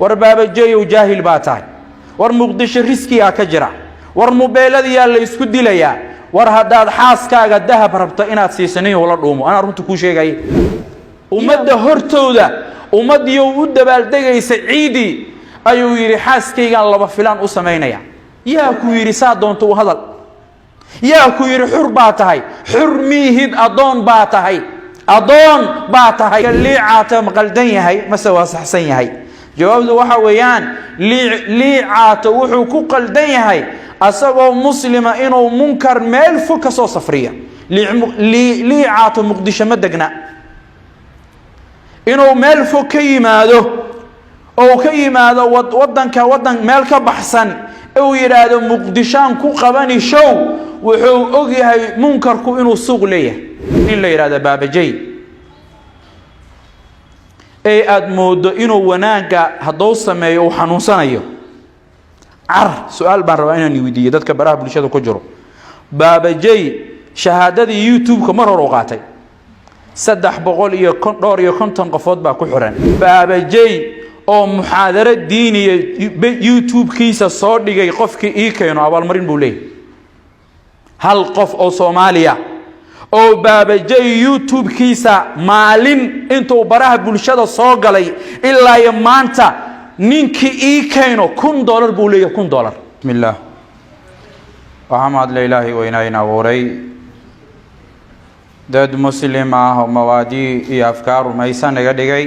warbaabajeeyo jaahil baa tahay war muqdisho riskiga ka jira war mobeelada la isku dilaya war hadaad xaaskaaga dahab rabto inaad siisanin wala dhuumo ana runta ku sheegay umada hortooda umadiyo u dabaaldegaysa ciidi ayuu yiri xaaskaygan laba filan u sameeynaya yaa ku yiri saa doonto u hadal yaa ku yiri xur baa tahay xur miihid adoon baa tahay liicaata maqaldan yahay mase waa saxsan yahay jawaabtu waxa weeyaan liicaata wuxuu ku qaldan yahay asagoo muslima inuu munkar meel fog ka soo safriya liicaata muqdisho ma degna inuu meel fog ka yimaado oo ka yimaado wadan meel ka baxsan oo yiraahdo muqdishaan ku qabani show wuxuu og yahay munkarku inuu suuq leeyahay in la yiraahdo baabajay ay aad moodo inuu wanaaga hadoo sameeyo xanuunsanayo su'aal baan rabaa inaan weydiiyo dadka baraha bulshada ku jiro baabajay shahaadada YouTube ka mar hor u qaatay 350 qofood baa ku xiran baabajay oo muxaadara diiniye YouTube kiisa soo dhigay qofkii ii keeno abaalmarin buu leeyahay hal qof oo Soomaaliya oo baabajay YouTube kiisa maalin intuu baraha bulshada soo galay ilaa iyo maanta ninkii ii keeno $1 buu leeyahay $1 bismillah وحمد لله وإناينا وري dad muslima oo mawaadi iyo afkaar maysan naga dhigay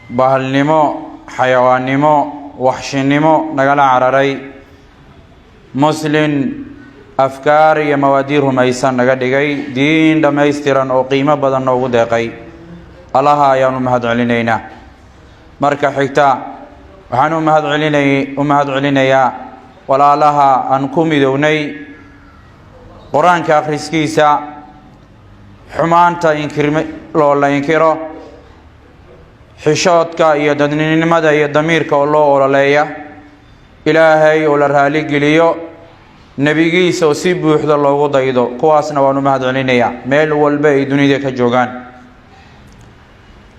bahalnimo xayawaannimo waxshinimo nagala cararay muslim afkaar iyo mawaadi rumaysan naga dhigay diin dhameystiran oo qiimo badan noogu deeqay allaha ayaanu mahad celinaynaa marka xigta waxaan u mahad celinayaa walaalaha aan ku midownay quraanka akhriskiisa xumaanta la inkiro xishoodka iyo dadninimada iyo damiirka oo loo ololeeya ilaahay oo la raali geliyo nabigiisa oo si buuxda loogu daydo kuwaasna waanu mahad celinayaa meel walba ay dunida ka joogaan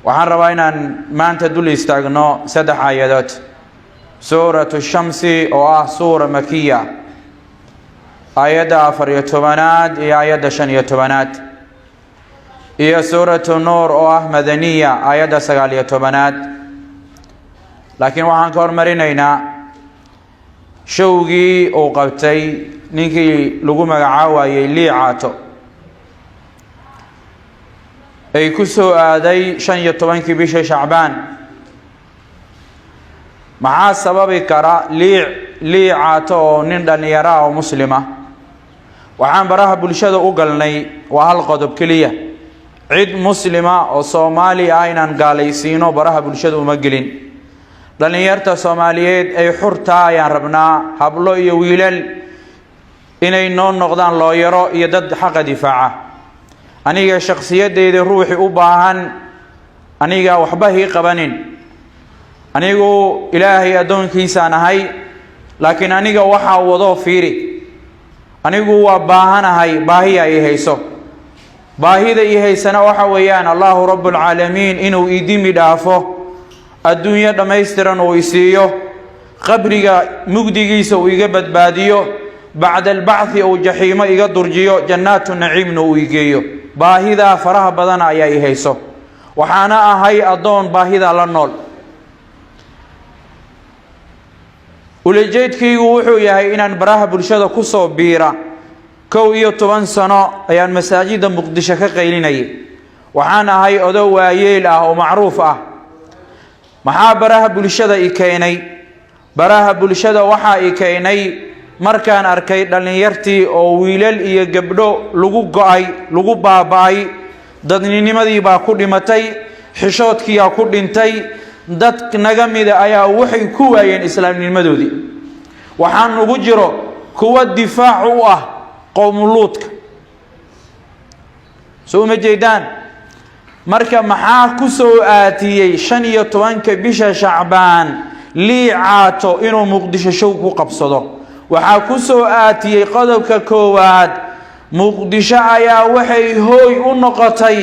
waxaan rabaa inaan maanta dul istaagno 3 aayadood suuratu shamsi oo ah suura makiya aayada 14 iyo aayada 15 iyo suuratu nuur oo ah madaniya aayada 19 laakiin waxaan ka hormarinaynaa showgii uu qabtay ninkii lagu magacaawayay liicaato ay ku soo aaday 15 bisha Shacbaan maxaa sababi kara liicaato oo nin dhalinyaro oo muslima waxaan baraha bulshada u galnay waa hal qodob kaliya cid muslima oo Soomaali ah inaan gaalaysiino baraha bulshada uma gelin dhalinyarta Soomaaliyeed ay xurta ayaan rabnaa hablo iyo wiilal inay noo noqdaan looyaro iyo dad xaq difaaca aniga shakhsiyadeeda ruuxi u baahan aniga waxba hi qabanin anigu ilaahay adoonkiisa nahay laakiin aniga waxa wado fiiri anigu waa baahanahay baahi ay hayso baahida ay haysana waxa weeyaan Allahu Rabbul Alamin inuu idimi dhaafo adduunyo dhameystiran oo isiiyo qabriga mugdigiisa uu iga badbaadiyo bacda al-ba'thi oo jahiima iga durjiyo jannatu naciimna uu igeeyo baahida faraha badan ayay hayso waxaana ahay adoon baahida la nool ulajeedkaygu wuxuu yahay inaan baraha bulshada ku soo biira 12 sano ayaan masaajida muqdisho ka qaylinay waxaan ahay odow waayeel ah oo macruuf ah maxaa baraha bulshada i keenay baraha bulshada waxa i keenay markaan arkay dhalinyartii oo wiilal iyo gabdho lagu go'ay lagu baabay dadninimadii baa ku dhimatay xishoodkii ku dhintay dad naga mid ayaa waxay ku waayeen islaamnimadoodii waxaan ugu jiro kuwa difaac u ah qowm luudka soo ma jeedaan marka maxaa ku soo aatiyay 15 bisha Shacbaan liicaato inuu muqdisho show ku qabsado waxaa ku soo aatiyay qodobka koowaad muqdisho ayaa waxay hooy u noqotay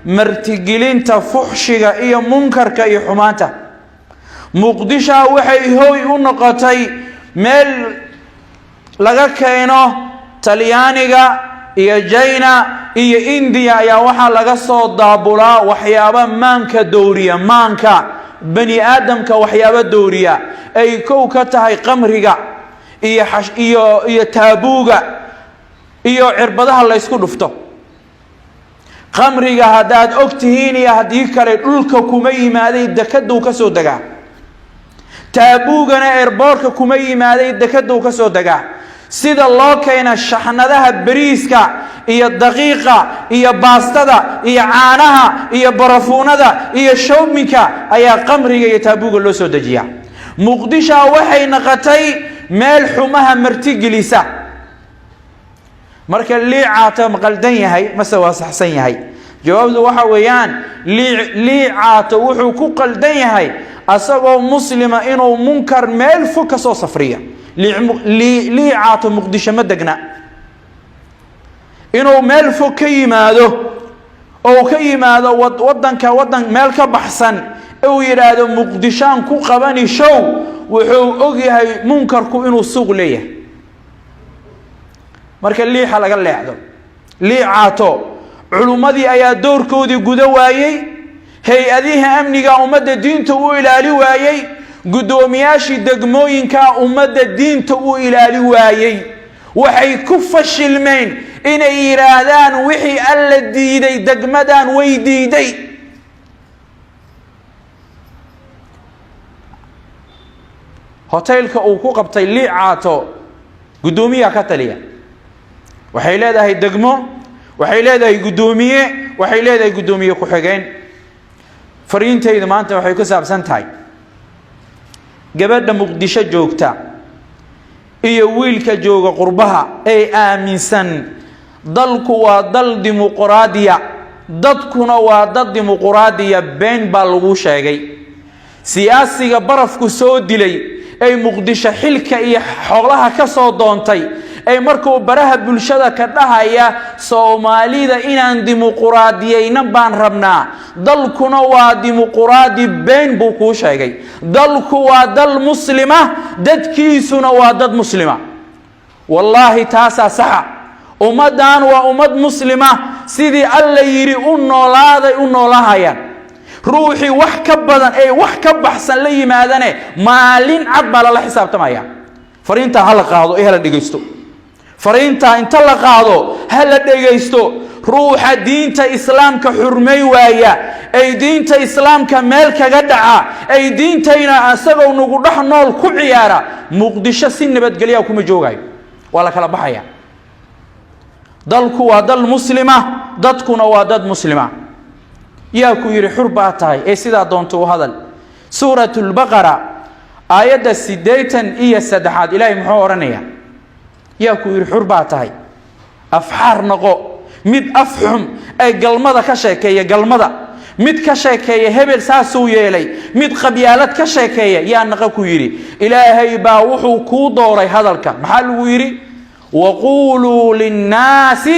martigelinta fuxshiga iyo munkarka iyo xumaanta muqdisho waxay hooy u noqotay meel laga keeno talyaaniga iyo China iyo India ayaa waxa laga soo daabulaa waxyaabo maanka dooriya maanka bani aadamka waxyaabo dooriya ay kow ka tahay qamriga iyo taabuuga iyo cirbadaha la isku dhufto qamriga hadaad ogtihiin iyo hadii kale dhulka kuma yimaaday dekadu ka soo dagaa taabuugana airportka kuma yimaaday dekadu ka soo dagaa sida loo keena shaxnadaha bariiska iyo daqiiqa iyo baastada iyo caanaha iyo barafuunada iyo showminka ayaa qamriga iyo taabuuga loo soo dajiyaa muqdisho waxay noqotay meel xumaha marti gelisa marka liicaata maqaldan yahay mase waa saxsan yahay jawaabtu waxa weeyaan liicaata wuxuu ku qaldan yahay asagoo muslima inuu munkar meel fog ka soo safriya liicaata muqdisho ma degna inuu meel fog ka yimaado oo ka yimaado wadan meel ka baxsan oo yiraahdo muqdishaan ku qabani show wuxuu og yahay munkarku inuu suuq leeyahay marka liixa laga leexdo liicaato culumadii ayaa doorkoodii guda waayay hay-adiha amniga ummadda diinta u ilaali waayay gudoomiyaashii degmooyinka ummadda diinta u ilaali waayay waxay ku fashilmeen inay yiraahdaan wixii alla diiday degmadan way diiday hoteelka uu ku qabtay liicaato gudoomiyaha ka taliya waxay leedahay degmo waxay leedahay gudoomiye waxay leedahay gudoomiye ku xigeen fariintayda maanta waxay ku saabsan tahay gabadha muqdisho joogta iyo wiilka jooga qurbaha ay aaminsan dalku waa dal dimuqraadiya dadkuna waa dad dimuqraadiya been baa lagu sheegay siyaasiga barafku soo dilay ay muqdisho xilka iyo xoolaha ka soo doontay ay markuu baraha bulshada ka dhahaya Soomaalida inaan dimuqraadiyayna baan rabnaa dalkuna waa dimuqraadi been buu ku sheegay dalku waa dal muslima dadkiisuna waa dad muslima wallahi taasa saxa ummadan waa ummad muslima sidii alla yiri u noolaaday u noolahayaan ruuxi wax ka badan ay wax ka baxsan la yimaadane maalin cad baa la xisaabtamaya fariinta hal qaado ee la dhigeysto fariinta inta la qaado hal la dhageysto ruuxa diinta islaamka xurmay waaya ay diinta islaamka meel kaga dhaca ay diintayna asagoo nagu dhax nool ku ciyaara muqdisho si nabadgelyo kuma joogayo wala kala baxaya dalku waa dal muslima dadkuna waa dad muslima yaa ku yiri xurba tahay ee sida doonto hadal suuratul baqara aayada 83 ilaahay muxuu oranayaa yaa ku yiri xurba tahay afxaar noqo mid afxum ay galmada ka sheekeeya galmada mid ka sheekeeya hebel saasuu yeelay mid qabyaalad ka sheekeeya yaa naqa ku yiri ilaahay baa wuxuu ku dooray hadalka maxaa lagu yiri waqulu linnaasi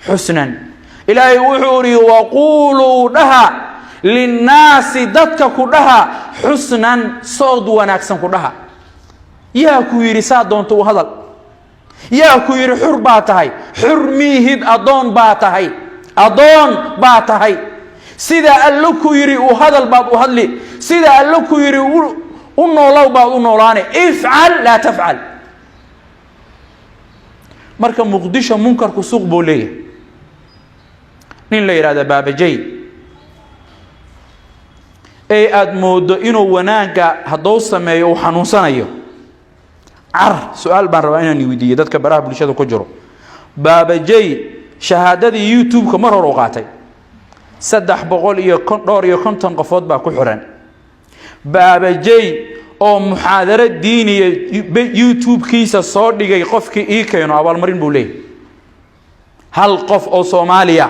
husnan ilaahay wuxuu yiri waqulu daha linnaasi dadka ku dhaha husnan sood wanaagsan ku dhaha yaa ku yiri saa doonto hadal yaa ku yiri xur baa tahay xurmihid adoon baa tahay sida alla ku yiri u hadal baad u hadli sida alla ku yiri u noolow baad u noolaane ifcal la tafcal marka muqdisho munkarku suuq buu leeyahay nin la yiraahdo baabajay ee aad moodo inuu wanaaga hadoo sameeyo uu xanuunsanayo سؤال بان ربعنا نوديه دتك براه بلشده ku jiro baabajay shahaadadii youtube ka mar hor u qaatay 350 qofood baa ku xiran baabajay oo muhaadara diiniye youtube kiisa soo dhigay qofkii ii keeno abaal marin buu leeyahay hal qof oo Soomaaliya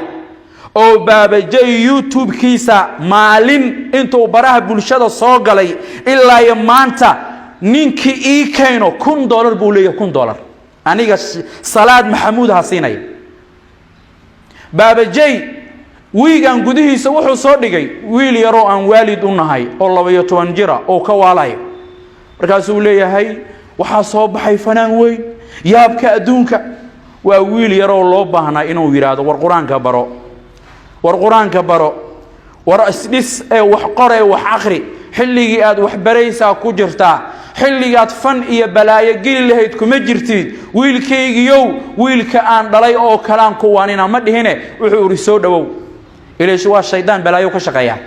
oo baabajay youtube kiisa maalin intuu baraha bulshada soo galay ilaa maanta ninki ii keeno $1 buu leeyahay $1 aniga salaad maxamuud hasinay baabajay wiigan gudihiisa wuxuu soo dhigay wiil yaroo aan waalid u nahay oo 12 jira oo ka waalay markaasuu leeyahay waxa soo baxay fanaan weyn yaabka adduunka waa wiil yaroo loo baahnaa inuu yiraahdo war quraanka baro war isdhis ee wax qore wax akhri xilligii aad wax baraysaa ku jirtaa xilligaad fan iyo balaayo geli lahayd kuma jirtid wiilkaygiyow wiilka aan dhalay oo kalaan ku waanina ma dhihine wuxuu uri soo dhawow إليش waa shaydaan balaayo ka shaqeeya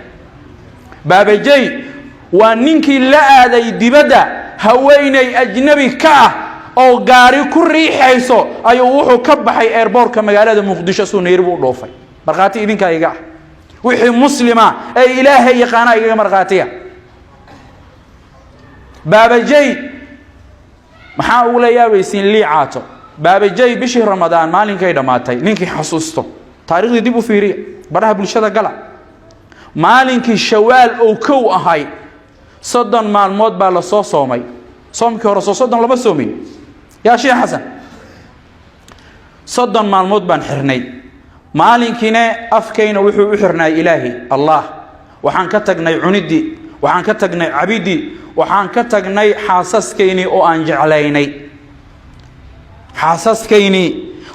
baabajay waa ninkii la aaday dibadda haweenay ajnabi ka ah oo gaari ku riixayso ayuu wuxuu ka baxay airportka magaalada Muqdisho soo Nairobi u dhoofay marqaati idinka iga wixii muslima ay ilaahay yaqaana iga marqaatiya baabajay maxaa uu la yaabaysiin liicaato baabajay bishii Ramadaan maalinkay dhamaatay ninkii xasuusto taariikhda dib u fiiriya baraha bulshada gala maalinkii shawaal oo kow ahay 30 maalmood baa la soo soomay soomkii hore 30 laba soomin yaa sheekh xasan 30 maalmood baan xirnay maalinkiina afkayna wuxuu u xirnay ilaahi allah waxaan ka tagnay cunidi waxaan ka tagnay cabidi waxaan ka tagnay xaasaskayni oo aan jeclaynay xaasaskayni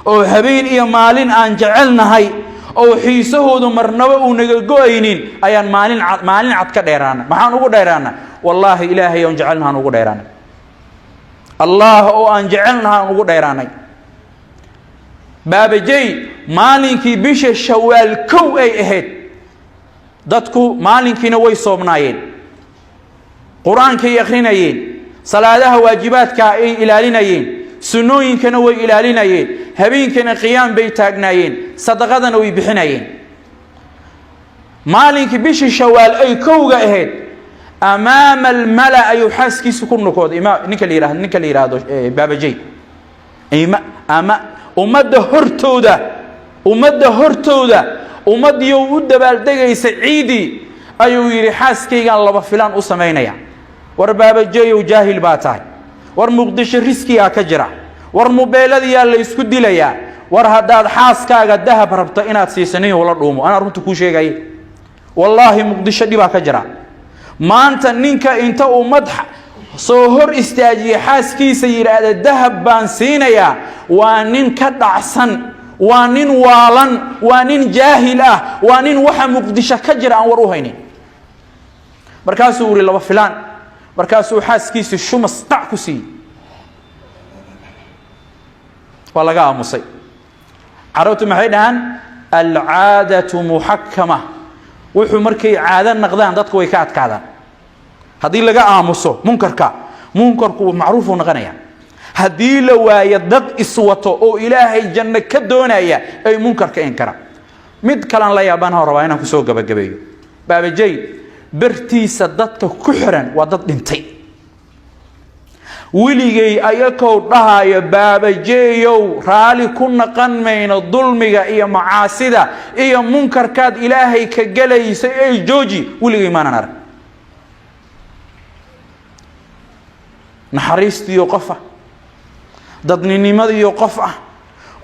oo habeen iyo maalin aan jecelnahay oo xiisahoodu marnaba uu naga go'aynin ayaan maalin cad ka dheeraana maxaan ugu dheeraana wallahi ilaahay oo jecelnahan ugu dheeraana allah oo aan jecelnahan ugu dheeraanay baabajay maalinkii bisha shawaal kow ay ahayd dadku maalinkiina way soomnaayeen quraankay akhrinayeen salaadaha waajibaadka ay ilaalinayeen sunooyinkana way ilaalinayeen habeenkana qiyaam bay taagnaayeen sadaqadana way bixinayeen maalinkii bishii shawaal ay kowga ahayd amaama almala ayu xaaskiisu ku noqod ninka la yiraahdo baabajay ama ummadda hortooda ummadiyo u dabaaldegaysa ciidi ayuu yiri xaaskaygan laba filan u sameeynaya war baabajay oo jaahil baa tahay war Muqdisho riskiga ka jira war mobeelada la isku dilaya war hadaad xaaskaaga dahab rabto inaad siisanay wala dhuumo ana runta ku sheegay wallahi Muqdisho dhiba ka jira maanta ninka inta ummad soo hor istaajiye xaaskiisa yiraahdo dahab baan siinaya waa nin ka dhacsan waa nin waalan waa nin jaahil ah waa nin waxa Muqdisho ka jira aan war u haynin markaasuu uri laba filan markaasuu xaaskiisa shumas tac ku sii walaga aamusay carabtu maxay dhahan al-aadatu muhakkama wuxuu markay caada naqdaan dadku way ka adkaadaan hadii laga aamuso munkarku macruuf u noqonaya hadii la waayo dad iswato oo ilaahay janno ka doonaya ay munkarka inkara mid kalan la yaabaan horaba inaan ku soo gabagabeeyo baabajay bartiisa dadka ku xiran waa dad dhintay wiligay ayakoo dhahayo baabajeeyow raali ku naqan mayno dulmiga iyo macaasida iyo munkarkaad ilaahay ka galaysa ay jooji wiligay maanan arag naxariistiyo qofa dadninimadiyo qofa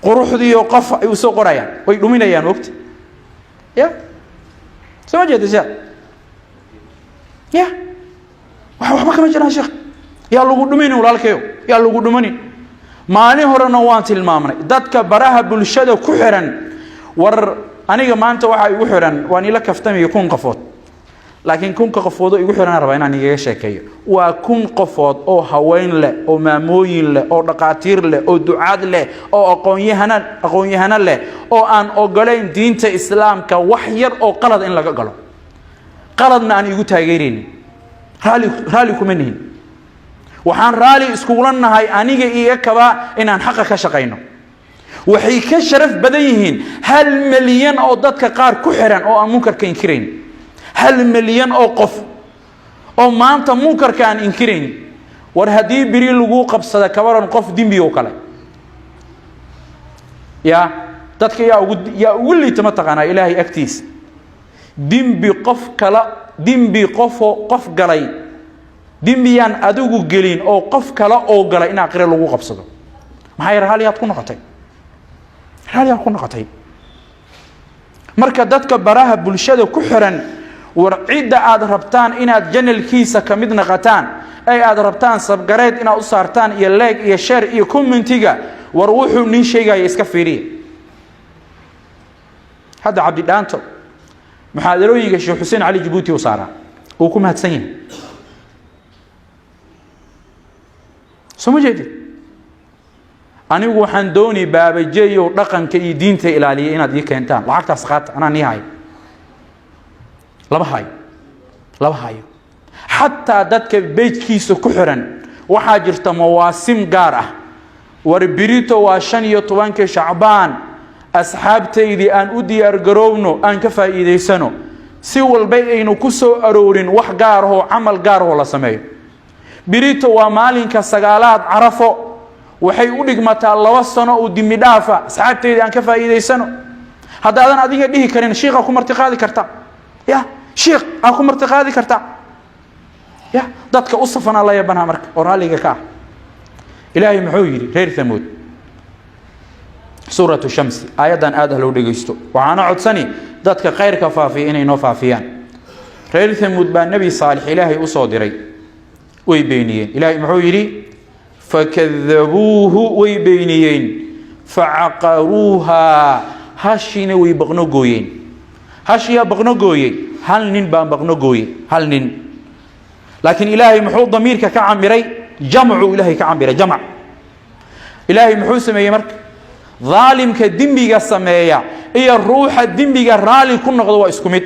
quruxdiyo qofa ay soo qorayaan way dhuminayaan waqti ya soo jeedisa ya waxba kama jiraan sheekh yaa lagu dhumin walaalkayo yaa lagu dhumin maalin horena waan tilmaamnay dadka baraha bulshada ku xiran war aniga maanta waxa igu xiran waan ila kaftamiyo kun qofood laakiin kun qofood oo igu xiran raba inaan iga sheekeeyo waa kun qofood oo haween leh oo maamooyin leh oo dhaqaatiir leh oo ducaad leh oo aqoon-yahana leh oo aan ogolayn diinta islaamka wax yar oo qalad in laga galo qaladna aan igu taageereen raali kuma nihin waxaan raali isku lanahay aniga iyo kaba inaan xaq ka shaqeyno waxay ka sharaf badan yihiin 1 milyan oo dadka qaar ku xiran oo aan munkarka inkireen 1 milyan oo qof oo maanta munkarka aan inkireen war hadii biri lagu qabsada kabaran qof dimbi oo kale ya dadka yaa ugu liitama taqana ilaahay agtiis dimbi qof kala dimbi qof galay dimbiyan adigu gelin oo qof kala oo galay in aqri lagu qabsado maxay raaliyaad ku noqotay marka dadka baraha bulshada ku xiran war cida aad rabtaan inaad janalkiisa kamid naqataan ay aad rabtaan sabgareed inaad u saartaan iyo like iyo share iyo commentiga war wuxuu nin sheegay iska fiiriye hada Cabdi Dhaanto muxaadarooyinka Sheekh Xuseen Ali Djibouti u saara oo ku mahadsan yahay soo jeedid anigu waxaan dooni baabajeeyo dhaqanka iyo diinta ilaaliya inaad ii keentaan lacagtaas qaat ana nihay laba hay hatta dadka beejkiisa ku xiran waxa jirta mawaasim gaar ah war birito waa 15 Shacbaan asxaabteydii aan u diyaar garowno aan ka faa'iideysano si walba aynu ku soo aroorin wax gaar ah oo amal gaar ah la sameeyo birito waa maalinka sagaalaad Carafo waxay u dhigmataa 2 sano oo dimi dhaafa asxaabteydii aan ka faa'iideysano hadaadan adiga dhihi karin sheekha ku martiqaadi karta ya sheekh aan ku martiqaadi karta ya dadka u safana la yaabana marka oraaliga ka ilaahay muxuu yiri reer Thamud suuratu shams ayadan aad loo dhageysto waxaana codsani dadka khayrka faafiya inay noo faafiyaan reer Thamud baa nabi Saalix ilaahay u soo diray way beeniyeen ilaahay muxuu yiri fakadhabuhu way beeniyeen fa'aqaruha hashina way baqno gooyeen hashiya baqno gooyay hal nin baa baqno gooyay hal nin laakiin ilaahay muxuu damiirka ka camiray jamcu ilaahay ka camiray jamc ilaahay muxuu sameeyay marka ظالمka dimbiga sameeya iyo ruuxa dimbiga raali ku noqdo waa isku mid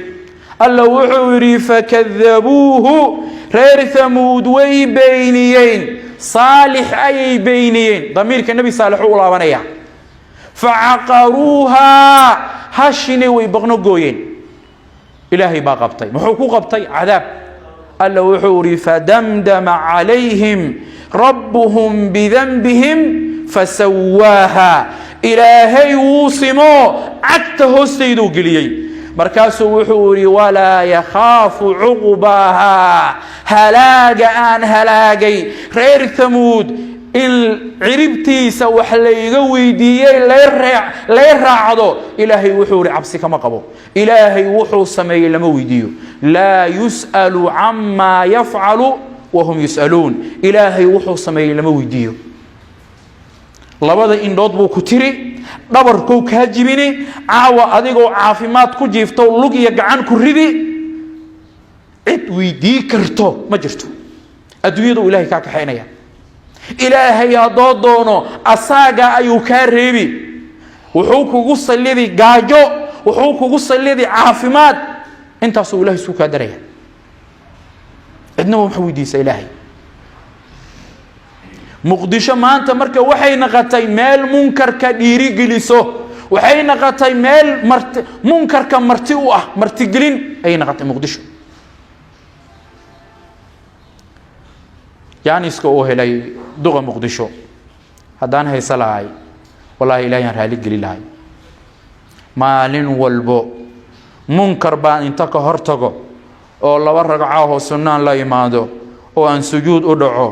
alla wuxuu yiri fakadhabuhu reer Thamud way beeniyeen Saalix ay beeniyeen damiirka nabi Saalix uu laabanaya fa'aqaruha hashina way baqno gooyeen ilaahay baa qabtay muxuu ku qabtay cadaab alla wuxuu yiri fadamdama alayhim rabbuhum bidhanbihim fasawaaha ilaahay wuusimo cagta hoosteedu geliyay markaasuu wuxuu yiri wala yakhafu uqbaha halaaga aan halaagay reer Thamud in ciribtiisa wax la iga weydiiyay la raacdo ilaahay wuxuu yiri cabsi kama qabo ilaahay wuxuu sameeyay lama weydiiyo la yusalu amma yaf'alu wa hum yusalun ilaahay wuxuu sameeyay lama weydiiyo labada indhood buu ku tiri dhabarku ka jibini caawa adigoo caafimaad ku jiifto lug iyo gacan ku ridi cid weydii karto ma jirto adduunyada ilaahay ka kaxeynaya ilaahay hadoo doono asaga ayuu ka reebi wuxuu kugu sallidi gaajo wuxuu kugu sallidi caafimaad intaas uu ilaahay soo ka daraya cidna wuxuu weydiisay ilaahay muqdisho maanta marka waxay naqatay meel munkarka dhiiri geliso waxay naqatay meel munkarka marti u ah marti gelin ay naqatay muqdisho يعني اسكو هلاي دوغا مقدشو هدان هيسلاي والله إلهي رالي قليلاي مالين والبو منكر بان انتكا هرتغو او لو رقعاه سنان لا يمادو او ان سجود ادعو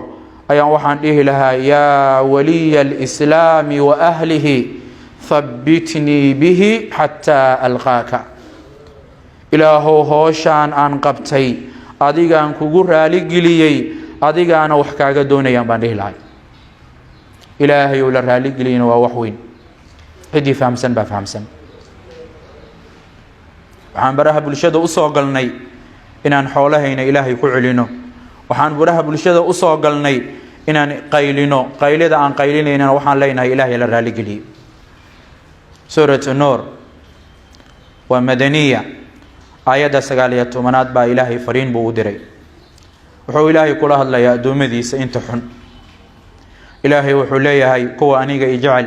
ايان waxaan dhihi lahaa ya waliy al-islam wa ahlihi thabbitni bihi hatta alqaaka ilaahu hooshan aan qabtay adigaan kugu raali geliyay adigaana wax kaaga doonayaan baan dhihi lahay ilaahay oo la raali geliyna waa wax weyn cidii fahamsan baa fahamsan waxaan baraha bulshada u soo galnay inaan xoolahayna ilaahay ku celino waxaan baraha bulshada u soo galnay inaan qaylino qaylida aan qaylinayna waxaan leenahay ilaahay la raali geliyo suuratu nur wa madaniya ayada 19 baa ilaahay fariin buu u diray wuxuu ilaahay kula hadlayaa adoomadiisa inta xun ilaahay wuxuu leeyahay kuwa aniga ijcal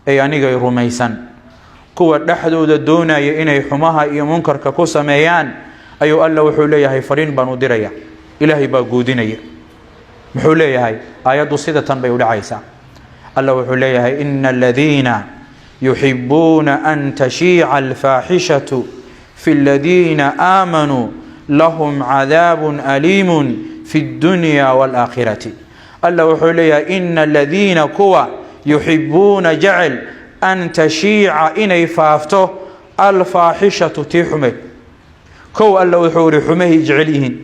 ay aniga rumaysan kuwa dhaxdooda doonaya inay xumaha iyo munkarka ku sameeyaan ayuu alla wuxuu leeyahay fariin baan u diraya ilaahay baa goodinaya muxuu leeyahay ayadu sida tan bay u dhacaysaa alla wuxuu leeyahay innal ladina yuhibbuna an tashi'a al-fahishatu fi alladina amanu lahum adhabun alimun fi ad-dunya wal akhirati alla wuxuu leeyahay innal ladina kuwa yuhibbuna ja'al an tashi'a inay faafto الفاحشة تيحمد كو ألا وحوري حمه جعليهن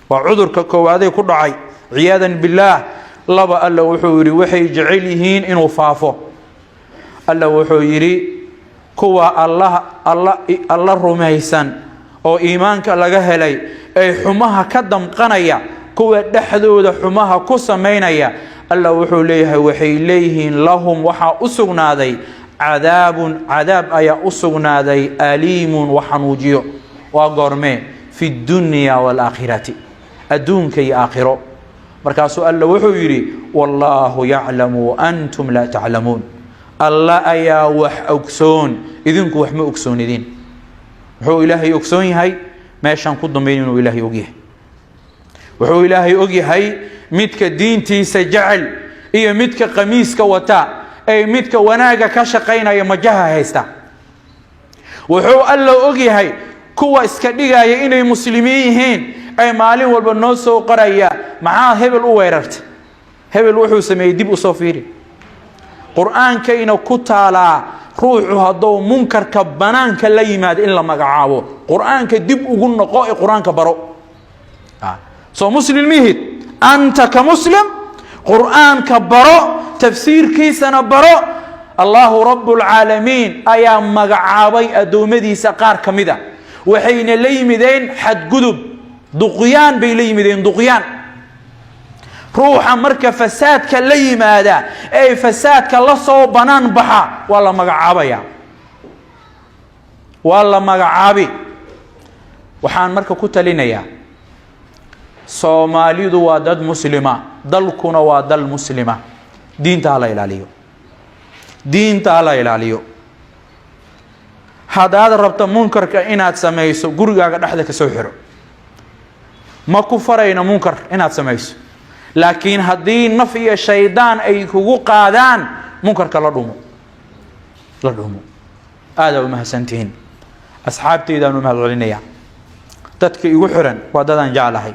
وعذرك كو هذا كل عي عياذا بالله لبا ألا وحوري وحي جعليهن إنه فافو ألا وحوري كو الله رميسان أو إيمانك لغا هلي أي حمها كدم قنيا كو دحدود حمها كسمينيا ألا وحوليها وحي إليهن لهم وحا أسغنادي عذاب أيا أسغنادي أليم وحنوجيو وقرمي في الدنيا والآخرة أدون كي آخره مركاسو ألا وحويري والله يعلم وأنتم لا تعلمون الله أيا وح أكسون إذنك وحما أكسون إذن وحو إلهي أكسوني هاي ما يشان قدن بينه إلهي أقيه وحو إلهي أقيه هاي متك دينتي سجعل إيا متك قميسك وتا أي متك وناقا كشقين أي مجاها هيستا وحو ألا أقيه هاي كوا اسكدغايا inay muslimiin yihiin ay maalin walba noo soo qaraya maxaa hebel u weerartay hebel wuxuu sameeyay dib u soo fiiri quraankeena ku taala ruuxu hadoo munkarka banaanka la yimaad in la magacaabo quraanka dib ugu noqo ee quraanka baro soo muslimiin anta ka muslim quraanka baro tafsiirkiisana baro الله رب العالمين أيا مقعابي أدومديس قار كمدا وحين ليمدين حد قدب دقيان بيليمدين دقيان روح مركا فساد كليم هذا أي فساد كالله بنان بحا والله مقعابي والله مقعابي وحان مركا كتلين يا صومالي دو وادد مسلمة دلكنا وادل مسلمة دين تعالى إلاليو دين تعالى إلاليو هذا ربط منكر كإنات سميسو قرقا قد أحدك سوحرو ما كفرين منكر إنات سميسو لكن هذين نفي الشيطان أي حقوق قادان منكر كالردومو لردومو هذا وما سنتين أصحابتي إذا نمهل علينيا تدك يوحرن ودادان جعلهاي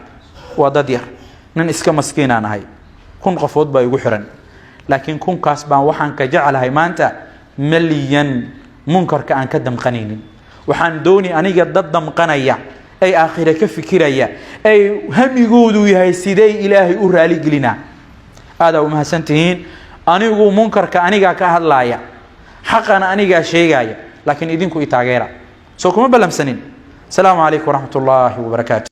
ودادير نن إسكا مسكينان هاي كن قفوض با يوحرن لكن كن كاسبان وحان كجعلهاي ما أنت مليان منكر كأن كدم قنين وحان دوني أنيق ضدم قنية أي آخر كفكرية أي هم يقولوا يا سيدي إلهي أرالي قلنا هذا وما سنتين أنيقو منكر كأنيقا كهلايا حقا أنيقا شيئا لكن إذنكو إتاغيرا سوكم بلم سنين السلام عليكم ورحمة الله وبركاته